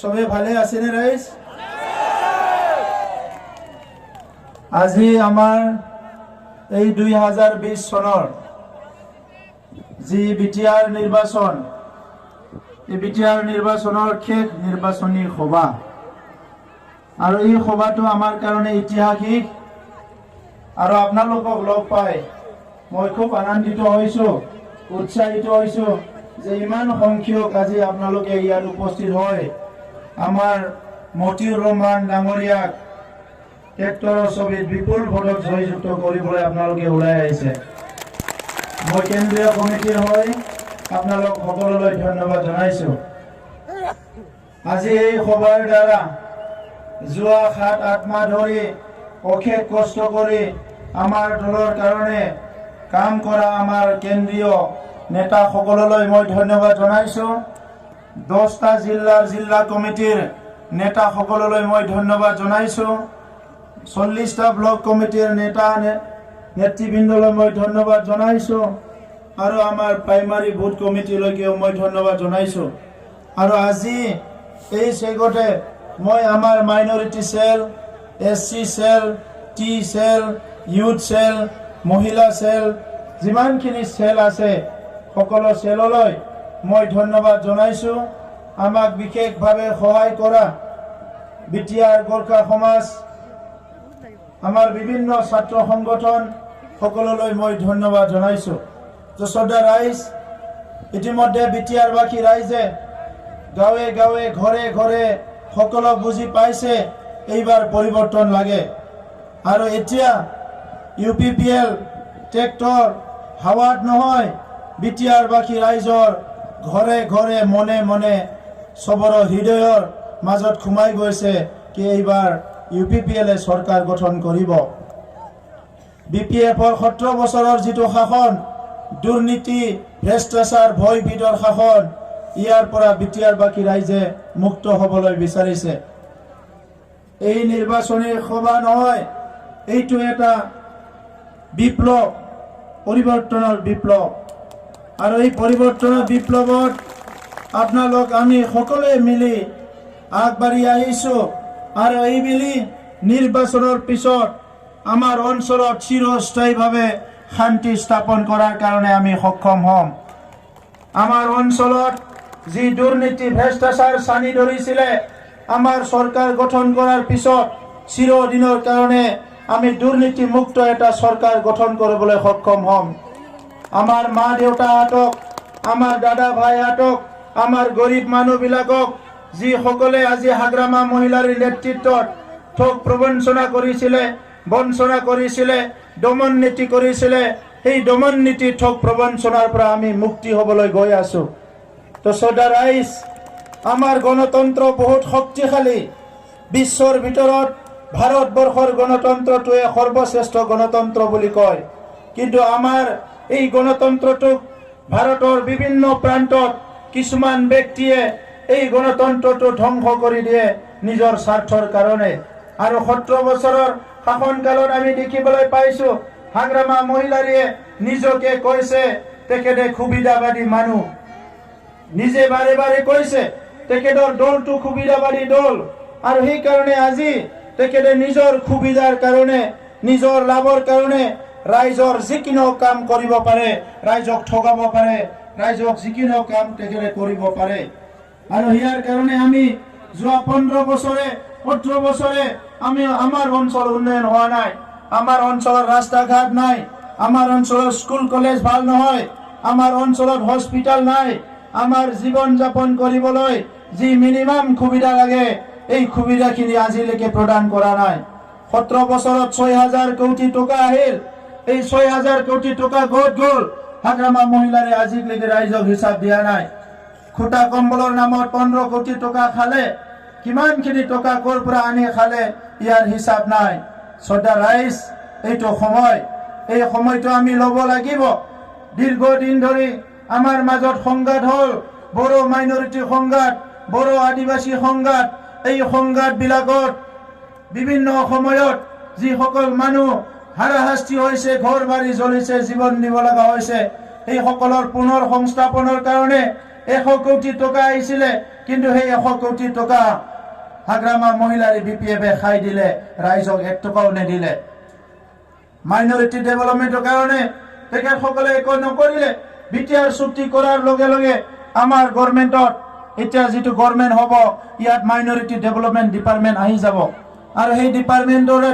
সবে ভালে আছেনে ৰাইজ? আজি আমাৰ এই 2020 চনৰ যি বিটিআৰ নিৰ্বাচন, এই বিটিআৰ নিৰ্বাচনৰ শেষ নিৰ্বাচনী সভা, আৰু এই সভাটো আমাৰ কাৰণে ঐতিহাসিক। আৰু আপোনালোকক লগ পাই মই খুব আনন্দিত হৈছোঁ, উৎসাহিত হৈছোঁ যে ইমান সংখ্যক আজি আপোনালোকে ইয়াত উপস্থিত হয় আমাৰ মতিউৰ ৰহমান ডাঙৰীয়াক ট্ৰেক্টৰৰ ছবিত বিপুল ভোটত জয়যুক্ত কৰিবলৈ আপোনালোকে ওলাই আহিছে। মই কেন্দ্ৰীয় কমিটিৰ হৈ আপোনালোক সকলোলৈ ধন্যবাদ জনাইছোঁ। আজি এই সভাৰ দ্বাৰা যোৱা 7-8 মাহ ধৰি অশেষ কষ্ট কৰি আমাৰ দলৰ কাৰণে কাম কৰা আমাৰ কেন্দ্ৰীয় নেতাসকললৈ মই ধন্যবাদ জনাইছোঁ। 10টা জিলাৰ জিলা কমিটিৰ নেতাসকললৈ মই ধন্যবাদ জনাইছোঁ। 40টা ব্লক কমিটিৰ নেতৃবৃন্দলৈ মই ধন্যবাদ জনাইছোঁ। আৰু আমাৰ প্ৰাইমাৰী বুথ কমিটিলৈকেও মই ধন্যবাদ জনাইছোঁ। আৰু আজি এই চেগতে মই আমাৰ minority cell, SC cell, T cell, youth cell, মহিলা সেল, যিমানখিনি সেল আছে সকলো সেললৈ মই ধন্যবাদ জনাইছোঁ। আমাক বিশেষভাৱে সহায় কৰা বিটিআৰ গোৰ্খা সমাজ, আমাৰ বিভিন্ন ছাত্ৰ সংগঠন সকলোলৈ মই ধন্যবাদ জনাইছোঁ। শ্ৰদ্ধা ৰাইজ, ইতিমধ্যে বিটিআৰবাসী ৰাইজে গাঁৱে গাঁৱে ঘৰে ঘৰে সকলো বুজি পাইছে এইবাৰ পৰিৱৰ্তন লাগে। আৰু এতিয়া UPPL ট্ৰেক্টৰ হাৱাত নহয়, বিটিআৰবাসী ৰাইজৰ ঘৰে ঘৰে মনে মনে চবৰে হৃদয়ৰ মাজত সোমাই গৈছে কি এইবাৰ UPPL চৰকাৰ গঠন কৰিব। BPFৰ 17 বছৰৰ যিটো শাসন, দুৰ্নীতি, ভ্ৰষ্টাচাৰ, ভয়ভীতৰ শাসন, ইয়াৰ পৰা বিটিআৰবাসী ৰাইজে মুক্ত হ'বলৈ বিচাৰিছে। এই নিৰ্বাচনী সভা নহয়, এইটো এটা বিপ্লৱ, পৰিৱৰ্তনৰ বিপ্লৱ। আৰু এই পৰিৱৰ্তনৰ বিপ্লৱত আপোনালোক আমি সকলোৱে মিলি আগবাঢ়ি আহিছোঁ। আৰু এই মিলি নিৰ্বাচনৰ পিছত আমাৰ অঞ্চলত চিৰস্থায়ীভাৱে শান্তি স্থাপন কৰাৰ কাৰণে আমি সক্ষম হ'ম। আমাৰ অঞ্চলত যি দুৰ্নীতি ভ্ৰষ্টাচাৰ চানি ধৰিছিলে, আমাৰ চৰকাৰ গঠন কৰাৰ পিছত চিৰদিনৰ কাৰণে আমি দুৰ্নীতিমুক্ত এটা চৰকাৰ গঠন কৰিবলৈ সক্ষম হ'ম। আমাৰ মা দেউতাহঁতক, আমাৰ দাদা ভাইহঁতক, আমাৰ গৰীব মানুহবিলাকক যিসকলে আজি হাগ্ৰামা মহিলাৰ নেতৃত্বত ঠগ প্ৰবঞ্চনা কৰিছিলে, বঞ্চনা কৰিছিলে, দমন নীতি কৰিছিলে, সেই দমন নীতি ঠগ প্ৰবঞ্চনাৰ পৰা আমি মুক্তি হ'বলৈ গৈ আছোঁ। তো শ্ৰদ্ধা ৰাইজ, আমাৰ গণতন্ত্ৰ বহুত শক্তিশালী। বিশ্বৰ ভিতৰত ভাৰতবৰ্ষৰ গণতন্ত্ৰটোৱে সৰ্বশ্ৰেষ্ঠ গণতন্ত্ৰ বুলি কয়। কিন্তু আমাৰ এই গণতন্ত্ৰটোক ভাৰতৰ বিভিন্ন প্ৰান্তত কিছুমান ব্যক্তিয়ে এই গণতন্ত্ৰটো ধ্বংস কৰি দিয়ে নিজৰ স্বাৰ্থৰ কাৰণে। আৰু 17 বছৰৰ শাসনকালত আমি দেখিবলৈ পাইছোঁ হাগ্ৰামা মহিলাৰীয়ে নিজকে কৈছে তেখেতে সুবিধাবাদী মানুহ, নিজে বাৰে বাৰে কৈছে তেখেতৰ দলটো সুবিধাবাদী দল। আৰু সেইকাৰণে আজি তেখেতে নিজৰ সুবিধাৰ কাৰণে, নিজৰ লাভৰ কাৰণে ৰাইজৰ যিকোনো কাম কৰিব পাৰে, ৰাইজক ঠগাব পাৰে, ৰাইজক যিকোনো কাম তেখেতে কৰিব পাৰে। আৰু ইয়াৰ কাৰণে আমি যোৱা 15 বছৰে 17 বছৰে আমাৰ অঞ্চল উন্নয়ন হোৱা নাই। আমাৰ অঞ্চলৰ ৰাস্তা ঘাট নাই, আমাৰ অঞ্চলৰ স্কুল কলেজ ভাল নহয়, আমাৰ অঞ্চলত হস্পিটাল নাই। আমাৰ জীৱন যাপন কৰিবলৈ যি মিনিমাম সুবিধা লাগে এই সুবিধাখিনি আজিলৈকে প্ৰদান কৰা নাই। 17 বছৰত 6000 কোটি টকা আহিল, এই 6000 কোটি টকা ক'ত গ'ল? হাগ্ৰামা মহিলাৰে আজিলৈকে ৰাইজক হিচাপ দিয়া নাই। খুটা কম্বলৰ নামত 15 কোটি টকা খালে, কিমানখিনি টকা ক'ৰ পৰা আনি খালে ইয়াৰ হিচাপ নাই। শ্ৰদ্ধা ৰাইজ, এইটো সময়, এই সময়টো আমি ল'ব লাগিব। দীৰ্ঘদিন ধৰি আমাৰ মাজত সংঘাত হ'ল, বড়ো মাইনৰিটি সংঘাত, বড়ো আদিবাসী সংঘাত। এই সংঘাতবিলাকত বিভিন্ন সময়ত যিসকল মানুহ হাৰাশাস্তি হৈছে, ঘৰ বাৰী জ্বলিছে, জীৱন দিব লগা হৈছে, এই সকলৰ পুনৰ সংস্থাপনৰ কাৰণে 100 কোটি টকা আহিছিলে, কিন্তু সেই 100 কোটি টকা হাগ্ৰামা মহিলাৰ বিপিএফে খাই দিলে, ৰাইজক 1 টকাও নিদিলে। মাইনৰিটি ডেভেলপমেণ্টৰ কাৰণে তেখেতসকলে একো নকৰিলে। বিটিআৰ চুক্তি কৰাৰ লগে লগে আমাৰ গভৰ্ণমেণ্টত এতিয়া যিটো গভৰ্ণমেণ্ট হ'ব, ইয়াত মাইনৰিটি ডেভেলপমেণ্ট ডিপাৰ্টমেণ্ট আহি যাব, আৰু সেই ডিপাৰ্টমেণ্টৰে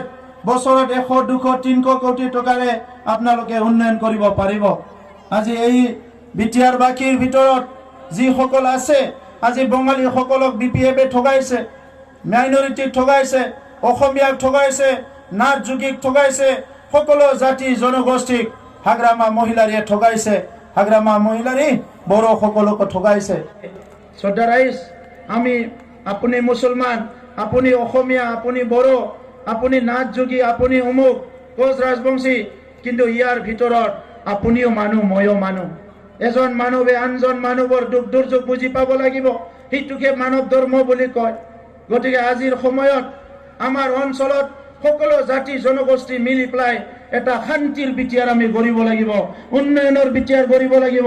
বছৰত 100, 200, 300 কোটি টকাৰে আপোনালোকে উন্নয়ন কৰিব পাৰিব। আজি এই বিটিআৰ বাকীৰ ভিতৰত যিসকল আছে, আজি বঙালীসকলক বিপিএফে ঠগাইছে, মাইনৰিটিক ঠগাইছে, অসমীয়াক ঠগাইছে, নাথ যোগীক ঠগাইছে, সকলো জাতি জনগোষ্ঠীক হাগ্ৰামা মহিলাৰীয়ে ঠগাইছে, হাগ্ৰামা মহিলাৰী বড়োসকলকো ঠগাইছে। শ্ৰদ্ধা ৰাইজ, আপুনি মুছলমান, আপুনি অসমীয়া, আপুনি বড়ো, আপুনি নাথ যোগী, আপুনি অমুক কোচ ৰাজবংশী, কিন্তু ইয়াৰ ভিতৰত আপুনিও মানুহ, ময়ো মানুহ। এজন মানৱে আনজন মানুহৰ দুখ দুৰ্যোগ বুজি পাব লাগিব, সেইটোকে মানৱ ধৰ্ম বুলি কয়। গতিকে আজিৰ সময়ত আমাৰ অঞ্চলত সকলো জাতি জনগোষ্ঠী মিলি পেলাই এটা শান্তিৰ বিটিআৰ আমি গঢ়িব লাগিব, উন্নয়নৰ বিটিআৰ গঢ়িব লাগিব,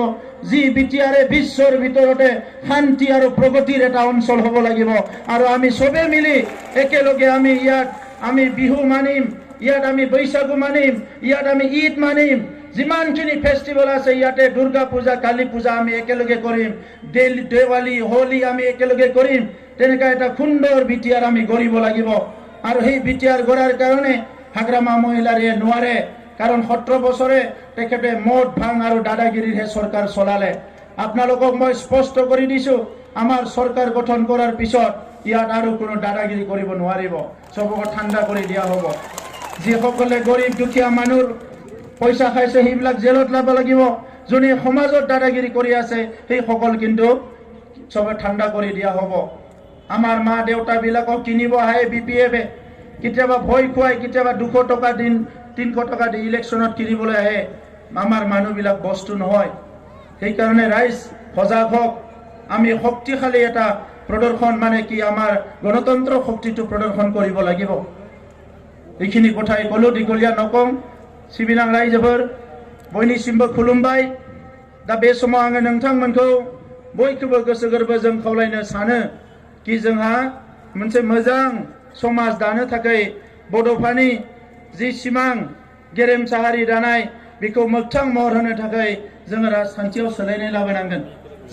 যি বিটিআৰে বিশ্বৰ ভিতৰতে শান্তি আৰু প্ৰগতিৰ এটা অঞ্চল হ'ব লাগিব। আৰু আমি চবে মিলি একেলগে ইয়াত আমি বিহু মানিম, ইয়াত আমি বৈশাগু মানিম, ইয়াত আমি ঈদ মানিম, যিমানখিনি ফেষ্টিভেল আছে ইয়াতে দুৰ্গা পূজা, কালী পূজা আমি একেলগে কৰিম, দেৱালী, হোলী আমি একেলগে কৰিম। তেনেকুৱা এটা সুন্দৰ বিটিআৰ আমি গঢ়িব লাগিব। আৰু সেই বিটিআৰ গঢ়াৰ কাৰণে হাগ্ৰামা মহিলাৰীয়ে নোৱাৰে, কাৰণ 17 বছৰে তেখেতে মদ, ভাং আৰু দাদাগিৰিৰহে চৰকাৰ চলালে। আপোনালোকক মই স্পষ্ট কৰি দিছোঁ, আমাৰ চৰকাৰ গঠন কৰাৰ পিছত ইয়াত আৰু কোনো দাদাগিৰি কৰিব নোৱাৰিব, চবকে ঠাণ্ডা কৰি দিয়া হ'ব। যিসকলে গৰীব দুখীয়া মানুহৰ পইচা খাইছে সেইবিলাক জেলত লাব লাগিব, যোনে সমাজত দাদাগিৰি কৰি আছে সেইসকল কিন্তু চবে ঠাণ্ডা কৰি দিয়া হ'ব। আমাৰ মা দেউতাবিলাকক কিনিব আহে বিপিএফে, কেতিয়াবা ভয় খুৱাই, কেতিয়াবা 200 টকা দিন, 300 টকা দি ইলেকশ্যনত কিনিবলৈ আহে। আমাৰ মানুহবিলাক বস্তু নহয়। সেইকাৰণে ৰাইজ সজাগ হওক। আমি শক্তিশালী এটা প্ৰদৰ্শন, মানে কি আমাৰ গণতন্ত্ৰ শক্তিটো প্ৰদৰ্শন কৰিব লাগিব। এইখিনি কথাই ক'লো, দীঘলীয়া নকওঁ। सिबिनां रायजोफोर बयनिसिमबो खुलुमबाय। दा बे समाव आङो नोंथांमोनखौ बयखौबो गोसो गोरबोजों खावलायनो सानो कि जोंहा मोनसे मोजां समाज दानो थाखाय बड'फानि जि सिमां गेरेमसा हारि दानाय बेखौ मोगथां महर होनो थाखाय जोङो राजखान्थियाव सोलायनाय लाबोनांगोन।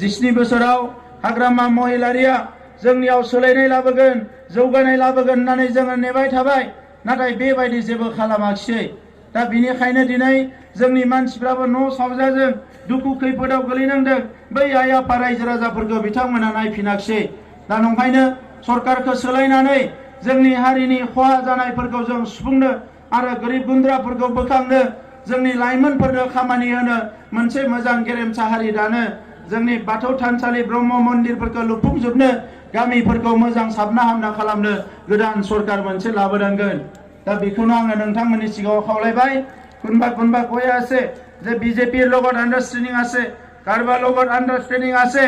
17 बोसोराव हाग्रामा महिलारिया जोंनियाव सोलायनाय लाबोगोन, जौगानाय लाबोगोन होननानै जोङो नेबाय थाबाय, नाथाय बेबायदि जेबो खालामाखिसै। दा बिनिखायनो दिनै जोंनि मानसिफ्राबो न' सावजाजों दुखु खैफोदाव गोलैनांदों। बै आइ आफा रायजो राजाफोरखौ बिथांमोना नायफिनाखिसै। दा नंखायनो सरकारखौ सोलायनानै जोंनि हारिनि खहा जानायफोरखौ जों सुफुंनो आरो गोरिब गुन्द्राफोरखौ बोखांनो, जोंनि लाइमोनफोरनो खामानि होनो, मोनसे मोजां गेरेमसा हारि दानो, जोंनि बाथौ थानसालि ब्रह्म मन्दिरफोरखौ लुफुंजोबनो, गामिफोरखौ मोजां साबना हामना खालामनो गोदान सरकार मोनसे लाबोनांगोन। दा बेखौनो आङो नोंथांमोननि सिगाङाव खावलायबाय। কোনোবা কৈ আছে যে বিজেপিৰ লগত আণ্ডাৰষ্টেণ্ডিং আছে, কাৰোবাৰ লগত আণ্ডাৰষ্টেণ্ডিং আছে,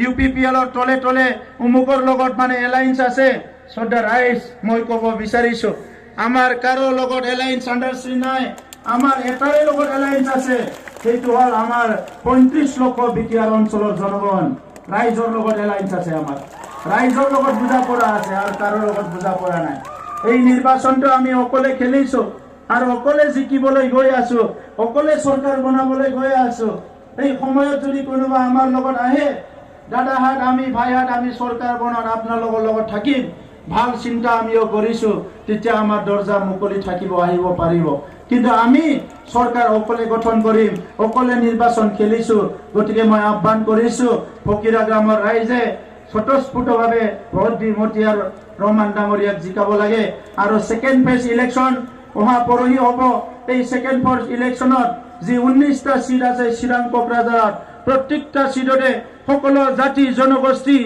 ইউপিপিএলৰ তলে তলে উমুকৰ লগত মানে এলায়েন্স আছে। শ্ৰদ্ধা ৰাইজ, মই ক'ব বিচাৰিছোঁ আমাৰ কাৰো লগত এলায়েন্স আণ্ডাৰষ্টেণ্ডিং নাই। আমাৰ এটাৰে লগত এলায়েন্স আছে, সেইটো হ'ল আমাৰ 35 লক্ষ বিটিআৰ অঞ্চলৰ জনগণ। ৰাইজৰ লগত এলায়েন্স আছে, আমাৰ ৰাইজৰ লগত বুজা পৰা আছে, আৰু কাৰো লগত বুজা পৰা নাই। এই নিৰ্বাচনটো আমি অকলে খেলিছোঁ আৰু অকলে জিকিবলৈ গৈ আছোঁ, অকলে চৰকাৰ বনাবলৈ গৈ আছোঁ। এই সময়ত যদি কোনোবা আমাৰ লগত আহে, দাদাহাত আমি ভাইহাত আমি চৰকাৰ বনাত আপোনালোকৰ লগত থাকিম, ভাল চিন্তা আমিও কৰিছোঁ, তেতিয়া আমাৰ দৰ্জা মুকলি থাকিব, আহিব পাৰিব। কিন্তু আমি চৰকাৰ অকলে গঠন কৰিম, অকলে নিৰ্বাচন খেলিছোঁ। গতিকে মই আহ্বান কৰিছোঁ ফকিৰা গ্ৰামৰ ৰাইজে স্বতঃস্ফূৰ্তভাৱে ভোট দি মতিয়াৰ ৰহমান ডাঙৰীয়াক জিকাব লাগে। আৰু ছেকেণ্ড ফেজ ইলেকশ্যন অহা পৰহি হ'ব। এই ছেকেণ্ড ফেজ ইলেকশ্যনত যি 19টা সিট আছে চিৰাং কোকৰাঝাৰত, প্ৰত্যেকটা সিটতে সকলো জাতি জনগোষ্ঠী,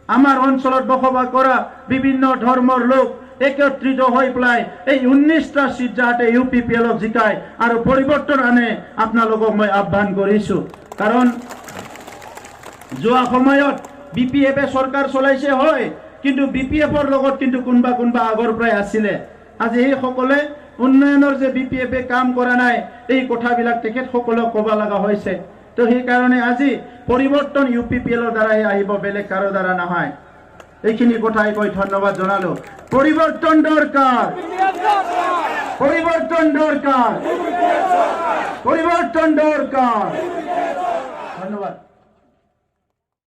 আমাৰ অঞ্চলত বসবাস কৰা বিভিন্ন ধৰ্মৰ লোক একত্ৰিত হৈ পেলাই এই 19টা সিট যাতে ইউপিপিএলক জিকায় আৰু পৰিৱৰ্তন আনে, আপোনালোকক মই আহ্বান কৰিছোঁ। কাৰণ যোৱা সময়ত বিপিএফে চৰকাৰ চলাইছে হয়, কিন্তু বিপিএফৰ লগত কিন্তু কোনোবা আগৰ পৰাই আছিলে। আজি এইসকলে উন্নয়নৰ যে বিপিএফে কাম কৰা নাই, এই কথাবিলাক তেখেতসকলক ক'ব লগা হৈছে। তো সেইকাৰণে আজি পৰিৱৰ্তন UPPL দ্বাৰাহে আহিব, বেলেগ কাৰো দ্বাৰা নহয়। এইখিনি কথাই কৈ ধন্যবাদ জনালো। পৰিৱৰ্তন দৰকাৰ, পৰিৱৰ্তন দৰকাৰ, পৰিৱৰ্তন দৰকাৰ। ধন্যবাদ।